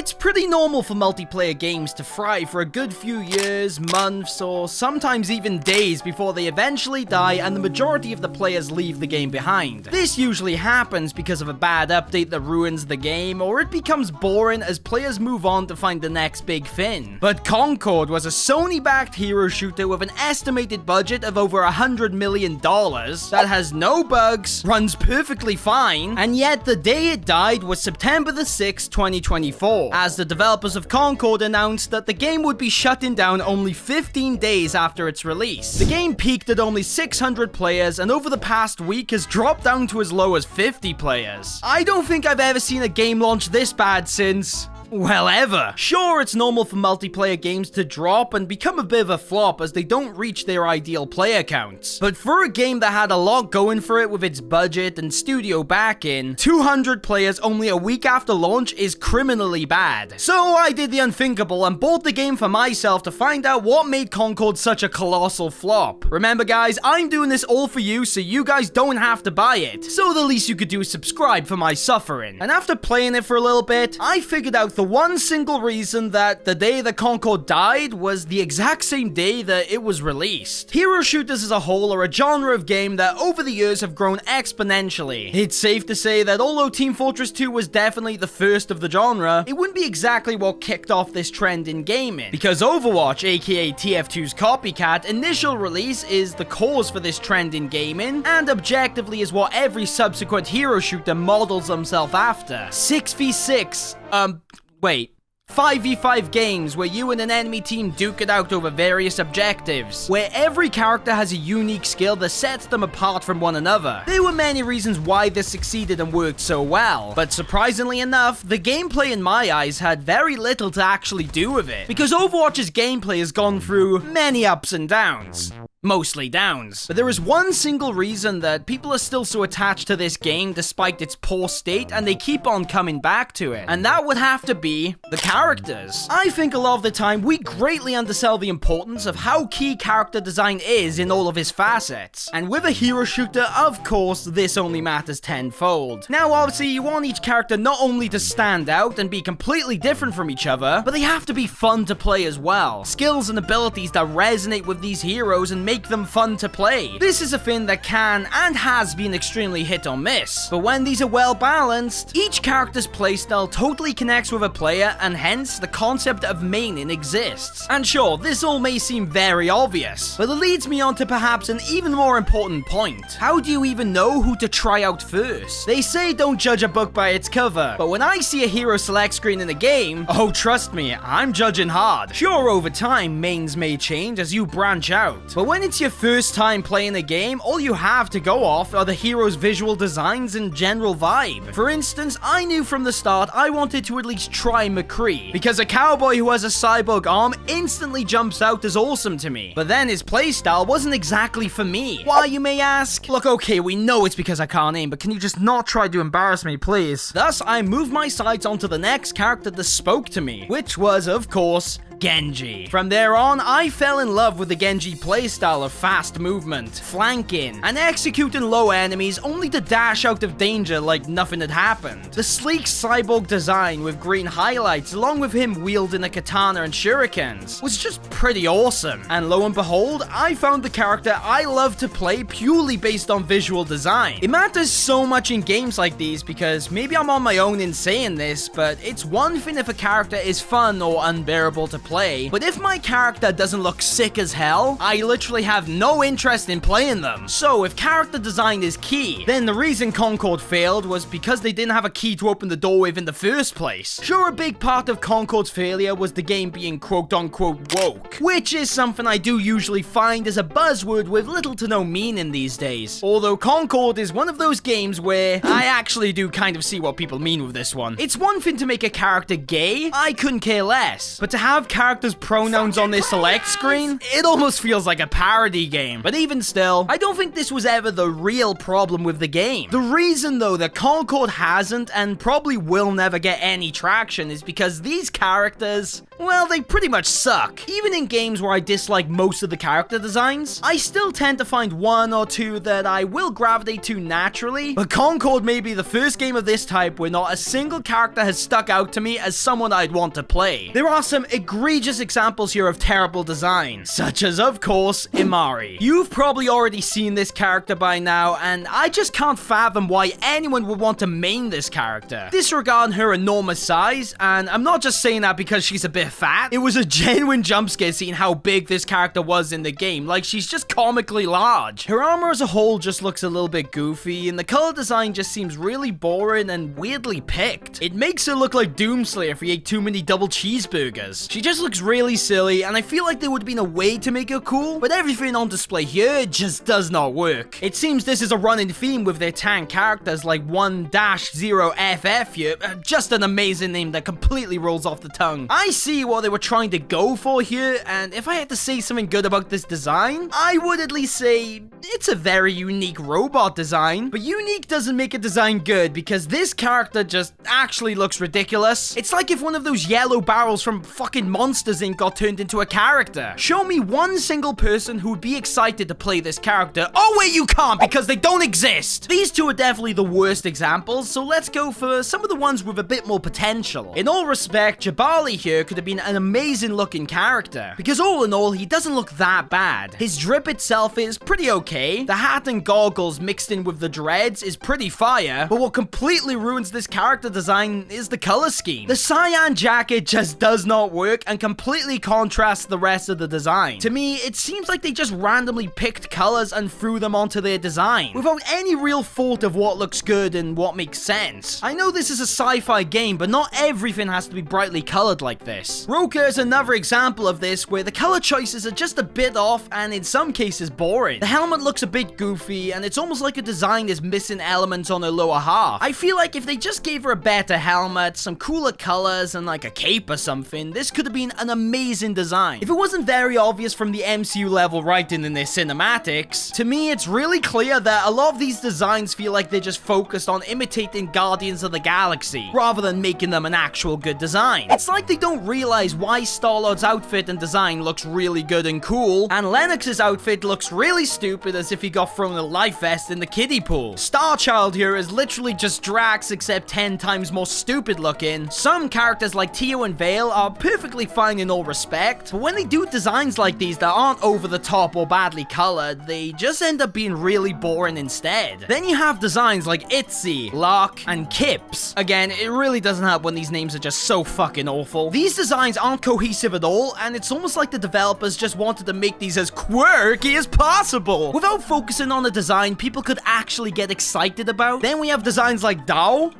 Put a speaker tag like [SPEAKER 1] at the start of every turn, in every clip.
[SPEAKER 1] It's pretty normal for multiplayer games to fry for a good few years, months, or sometimes even days before they eventually die and the majority of the players leave the game behind. This usually happens because of a bad update that ruins the game, or it becomes boring as players move on to find the next big thing. But Concord was a Sony-backed hero shooter with an estimated budget of over $100 million that has no bugs, runs perfectly fine, and yet the day it died was September the 6th, 2024, as the developers of Concord announced that the game would be shutting down only 15 days after its release. The game peaked at only 600 players and over the past week has dropped down to as low as 50 players. I don't think I've ever seen a game launch this bad since... well, ever. Sure, it's normal for multiplayer games to drop and become a bit of a flop as they don't reach their ideal player counts. But for a game that had a lot going for it with its budget and studio backing, 200 players only a week after launch is criminally bad. So I did the unthinkable and bought the game for myself to find out what made Concord such a colossal flop. Remember guys, I'm doing this all for you so you guys don't have to buy it. So the least you could do is subscribe for my suffering. And after playing it for a little bit, I figured out the one single reason that the day that Concord died was the exact same day that it was released. Hero shooters as a whole are a genre of game that over the years have grown exponentially. It's safe to say that although Team Fortress 2 was definitely the first of the genre, it wouldn't be exactly what kicked off this trend in gaming, because Overwatch, aka TF2's copycat, initial release is the cause for this trend in gaming, and objectively is what every subsequent hero shooter models themselves after. 6v6, wait. 5v5 games where you and an enemy team duke it out over various objectives, where every character has a unique skill that sets them apart from one another. There were many reasons why this succeeded and worked so well, but surprisingly enough, the gameplay in my eyes had very little to actually do with it, because Overwatch's gameplay has gone through many ups and downs. Mostly downs. But there is one single reason that people are still so attached to this game despite its poor state, and they keep on coming back to it. And that would have to be the characters. I think a lot of the time we greatly undersell the importance of how key character design is in all of its facets. And with a hero shooter, of course, this only matters tenfold. Now obviously you want each character not only to stand out and be completely different from each other, but they have to be fun to play as well. Skills and abilities that resonate with these heroes and make them fun to play. This is a thing that can and has been extremely hit or miss, but when these are well balanced, each character's playstyle totally connects with a player and hence the concept of maining exists. And sure, this all may seem very obvious, but it leads me on to perhaps an even more important point. How do you even know who to try out first? They say don't judge a book by its cover, but when I see a hero select screen in a game, oh trust me, I'm judging hard. Sure, over time, mains may change as you branch out, but when it's your first time playing a game, all you have to go off are the hero's visual designs and general vibe. For instance, I knew from the start I wanted to at least try McCree, because a cowboy who has a cyborg arm instantly jumps out as awesome to me. But then his playstyle wasn't exactly for me. Why, you may ask? Look, okay, we know it's because I can't aim, but can you just not try to embarrass me, please? Thus, I moved my sights onto the next character that spoke to me, which was, of course, Genji. From there on, I fell in love with the Genji playstyle of fast movement, flanking, and executing low enemies only to dash out of danger like nothing had happened. The sleek cyborg design with green highlights along with him wielding a katana and shurikens was just pretty awesome. And lo and behold, I found the character I love to play purely based on visual design. It matters so much in games like these because maybe I'm on my own in saying this, but it's one thing if a character is fun or unbearable to play, but if my character doesn't look sick as hell, I literally have no interest in playing them. So if character design is key, then the reason Concord failed was because they didn't have a key to open the door with in the first place. Sure, a big part of Concord's failure was the game being quote-unquote woke, which is something I do usually find is a buzzword with little to no meaning these days. Although Concord is one of those games where I actually do kind of see what people mean with this one. It's one thing to make a character gay, I couldn't care less, but to have characters character's pronouns on their select screen, it almost feels like a parody game. But even still, I don't think this was ever the real problem with the game. The reason, though, that Concord hasn't and probably will never get any traction is because these characters, well, they pretty much suck. Even in games where I dislike most of the character designs, I still tend to find one or two that I will gravitate to naturally, but Concord may be the first game of this type where not a single character has stuck out to me as someone I'd want to play. There are some egregious examples here of terrible design, such as, of course, Imari. You've probably already seen this character by now, and I just can't fathom why anyone would want to main this character. Disregard her enormous size, and I'm not just saying that because she's a bit fat. It was a genuine jump scare seeing how big this character was in the game, like she's just comically large. Her armor as a whole just looks a little bit goofy, and the color design just seems really boring and weirdly picked. It makes her look like Doomslayer if he ate too many double cheeseburgers. She just looks really silly, and I feel like there would have been a way to make her cool, but everything on display here just does not work. It seems this is a running theme with their tank characters like 1-0FF here, just an amazing name that completely rolls off the tongue. I see what they were trying to go for here, and if I had to say something good about this design, I would at least say it's a very unique robot design, but unique doesn't make a design good because this character just actually looks ridiculous. It's like if one of those yellow barrels from fucking Monsters Inc. got turned into a character. Show me one single person who would be excited to play this character. Oh wait, you can't because they don't exist. These two are definitely the worst examples, so let's go for some of the ones with a bit more potential. In all respect, Jabali here could have been an amazing looking character, because all in all, he doesn't look that bad. His drip itself is pretty okay. The hat and goggles mixed in with the dreads is pretty fire, but what completely ruins this character design is the color scheme. The cyan jacket just does not work and completely contrasts the rest of the design. To me, it seems like they just randomly picked colors and threw them onto their design, without any real thought of what looks good and what makes sense. I know this is a sci-fi game, but not everything has to be brightly colored like this. Roka is another example of this, where the color choices are just a bit off and in some cases boring. The helmet looks a bit goofy, and it's almost like a design is missing elements on her lower half. I feel like if they just gave her a better helmet, some cooler colors, and like a cape or something, this could have been an amazing design. If it wasn't very obvious from the MCU level writing in their cinematics, to me it's really clear that a lot of these designs feel like they're just focused on imitating Guardians of the Galaxy, rather than making them an actual good design. It's like they don't realize why Star-Lord's outfit and design looks really good and cool, and Lennox's outfit looks really stupid as if he got thrown a life vest in the kiddie pool. Starchild here is literally just Drax except 10 times more stupid looking. Some characters like Tio and Vale are perfectly fine in all respect, but when they do designs like these that aren't over the top or badly colored, they just end up being really boring instead. Then you have designs like Itzy, Lark, and Kips. Again, it really doesn't help when these names are just so fucking awful. These designs aren't cohesive at all, and it's almost like the developers just wanted to make these as quirky as possible, without focusing on a design people could actually get excited about. Then we have designs like Dao.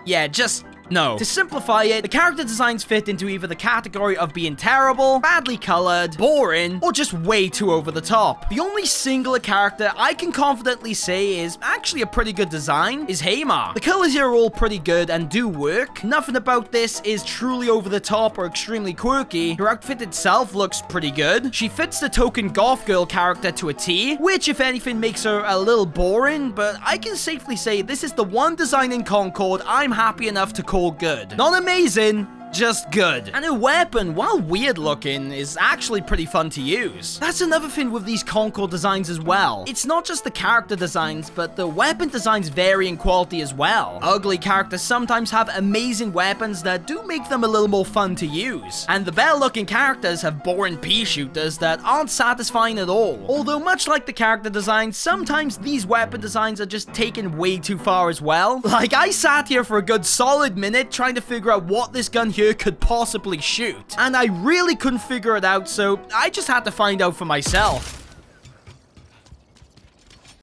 [SPEAKER 1] Yeah, just no. To simplify it, the character designs fit into either the category of being terrible, badly colored, boring, or just way too over the top. The only singular character I can confidently say is actually a pretty good design is Hamar. The colors here are all pretty good and do work. Nothing about this is truly over the top or extremely quirky. Her outfit itself looks pretty good. She fits the token goth girl character to a T, which if anything makes her a little boring, but I can safely say this is the one design in Concord I'm happy enough to call good. Not amazing, just good. And her weapon, while weird looking, is actually pretty fun to use. That's another thing with these Concord designs as well. It's not just the character designs, but the weapon designs vary in quality as well. Ugly characters sometimes have amazing weapons that do make them a little more fun to use. And the bell-looking characters have boring pea shooters that aren't satisfying at all. Although much like the character designs, sometimes these weapon designs are just taken way too far as well. Like, I sat here for a good solid minute trying to figure out what this gun here could possibly shoot, and I really couldn't figure it out, so I just had to find out for myself.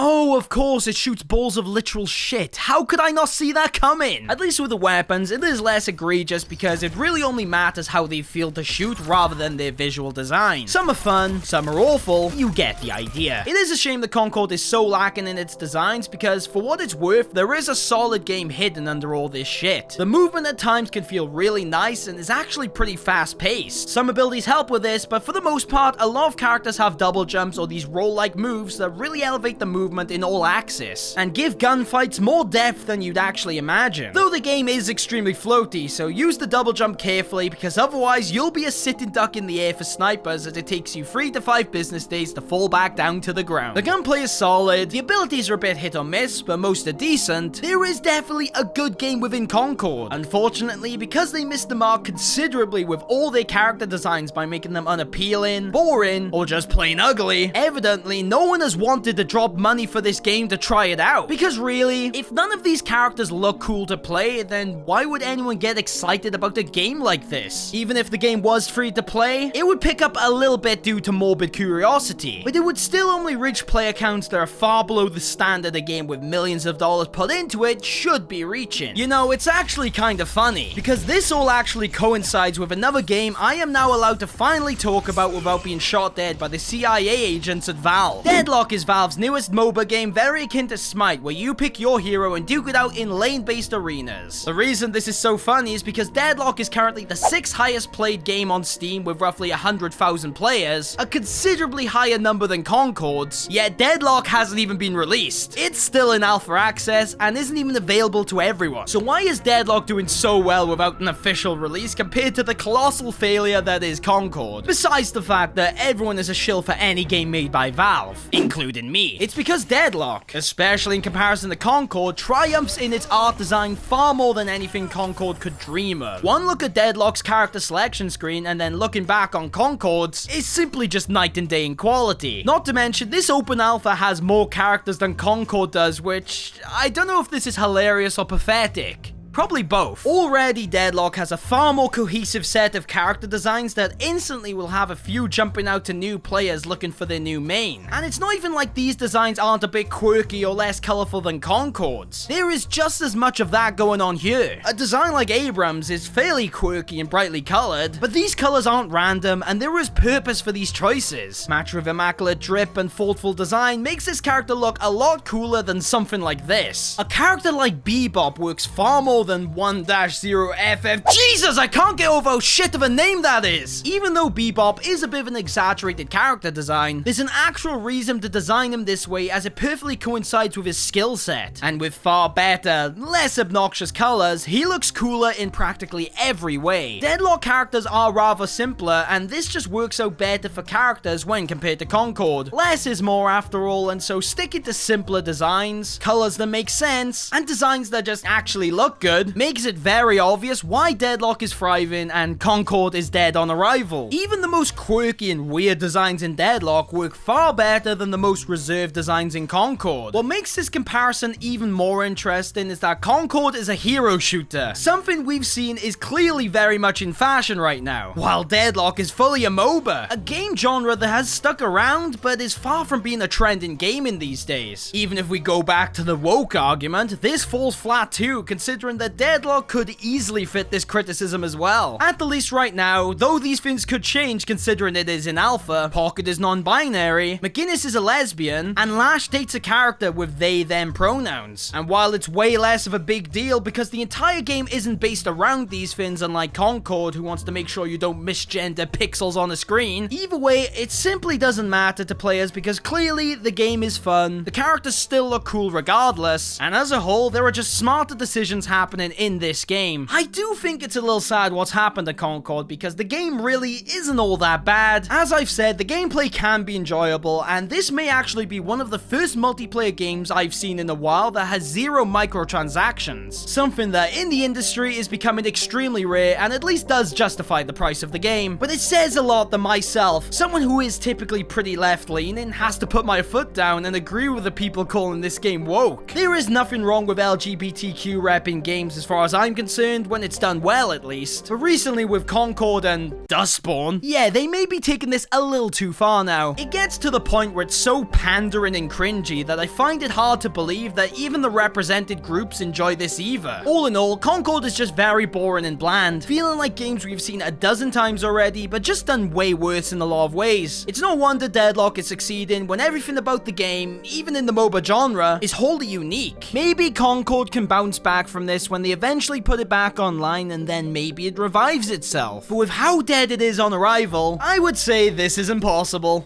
[SPEAKER 1] Oh, of course, it shoots balls of literal shit. How could I not see that coming? At least with the weapons, it is less egregious because it really only matters how they feel to shoot rather than their visual design. Some are fun, some are awful, you get the idea. It is a shame that Concord is so lacking in its designs because, for what it's worth, there is a solid game hidden under all this shit. The movement at times can feel really nice and is actually pretty fast-paced. Some abilities help with this, but for the most part, a lot of characters have double jumps or these roll-like moves that really elevate the movement in all axis, and give gunfights more depth than you'd actually imagine. Though the game is extremely floaty, so use the double jump carefully because otherwise you'll be a sitting duck in the air for snipers as it takes you 3 to 5 business days to fall back down to the ground. The gunplay is solid, the abilities are a bit hit or miss, but most are decent. There is definitely a good game within Concord. Unfortunately, because they missed the mark considerably with all their character designs by making them unappealing, boring, or just plain ugly, evidently no one has wanted to drop money for this game to try it out. Because really, if none of these characters look cool to play, then why would anyone get excited about a game like this? Even if the game was free to play, it would pick up a little bit due to morbid curiosity, but it would still only reach player counts that are far below the standard a game with millions of dollars put into it should be reaching. You know, it's actually kind of funny, because this all actually coincides with another game I am now allowed to finally talk about without being shot dead by the CIA agents at Valve. Deadlock is Valve's newest MOBA game, very akin to Smite, where you pick your hero and duke it out in lane-based arenas. The reason this is so funny is because Deadlock is currently the 6th highest played game on Steam with roughly 100,000 players, a considerably higher number than Concord's, yet Deadlock hasn't even been released. It's still in alpha access and isn't even available to everyone. So why is Deadlock doing so well without an official release compared to the colossal failure that is Concord? Besides the fact that everyone is a shill for any game made by Valve, including me. It's because Deadlock, especially in comparison to Concord, triumphs in its art design far more than anything Concord could dream of. One look at Deadlock's character selection screen and then looking back on Concord's is simply just night and day in quality. Not to mention, this open alpha has more characters than Concord does, which I don't know if this is hilarious or pathetic. Probably both. Already, Deadlock has a far more cohesive set of character designs that instantly will have a few jumping out to new players looking for their new main. And it's not even like these designs aren't a bit quirky or less colorful than Concord's. There is just as much of that going on here. A design like Abrams is fairly quirky and brightly colored, but these colors aren't random and there is purpose for these choices. Match with immaculate drip and thoughtful design makes this character look a lot cooler than something like this. A character like Bebop works far more than 1-0FF. Jesus, I can't get over how shit of a name that is! Even though Bebop is a bit of an exaggerated character design, there's an actual reason to design him this way as it perfectly coincides with his skill set. And with far better, less obnoxious colors, he looks cooler in practically every way. Deadlock characters are rather simpler, and this just works out better for characters when compared to Concord. Less is more after all, and so sticking to simpler designs, colors that make sense, and designs that just actually look good makes it very obvious why Deadlock is thriving and Concord is dead on arrival. Even the most quirky and weird designs in Deadlock work far better than the most reserved designs in Concord. What makes this comparison even more interesting is that Concord is a hero shooter, something we've seen is clearly very much in fashion right now, while Deadlock is fully a MOBA, a game genre that has stuck around but is far from being a trend in gaming these days. Even if we go back to the woke argument, this falls flat too, considering that Deadlock could easily fit this criticism as well. At the least right now, though these things could change considering it is in alpha, Pocket is non-binary, McGinnis is a lesbian, and Lash dates a character with they-them pronouns. And while it's way less of a big deal because the entire game isn't based around these things unlike Concord, who wants to make sure you don't misgender pixels on a screen, either way, it simply doesn't matter to players because clearly the game is fun, the characters still look cool regardless, and as a whole, there are just smarter decisions happening in this game. I do think it's a little sad what's happened to Concord because the game really isn't all that bad. As I've said, the gameplay can be enjoyable, and this may actually be one of the first multiplayer games I've seen in a while that has 0 microtransactions, something that in the industry is becoming extremely rare and at least does justify the price of the game. But it says a lot that myself, someone who is typically pretty left-leaning, has to put my foot down and agree with the people calling this game woke. There is nothing wrong with LGBTQ rep in games games as far as I'm concerned, when it's done well at least. But recently with Concord and Dustborn, yeah, they may be taking this a little too far now. It gets to the point where it's so pandering and cringy that I find it hard to believe that even the represented groups enjoy this either. All in all, Concord is just very boring and bland, feeling like games we've seen a dozen times already, but just done way worse in a lot of ways. It's no wonder Deadlock is succeeding when everything about the game, even in the MOBA genre, is wholly unique. Maybe Concord can bounce back from this when they eventually put it back online, and then maybe it revives itself. But with how dead it is on arrival, I would say this is impossible.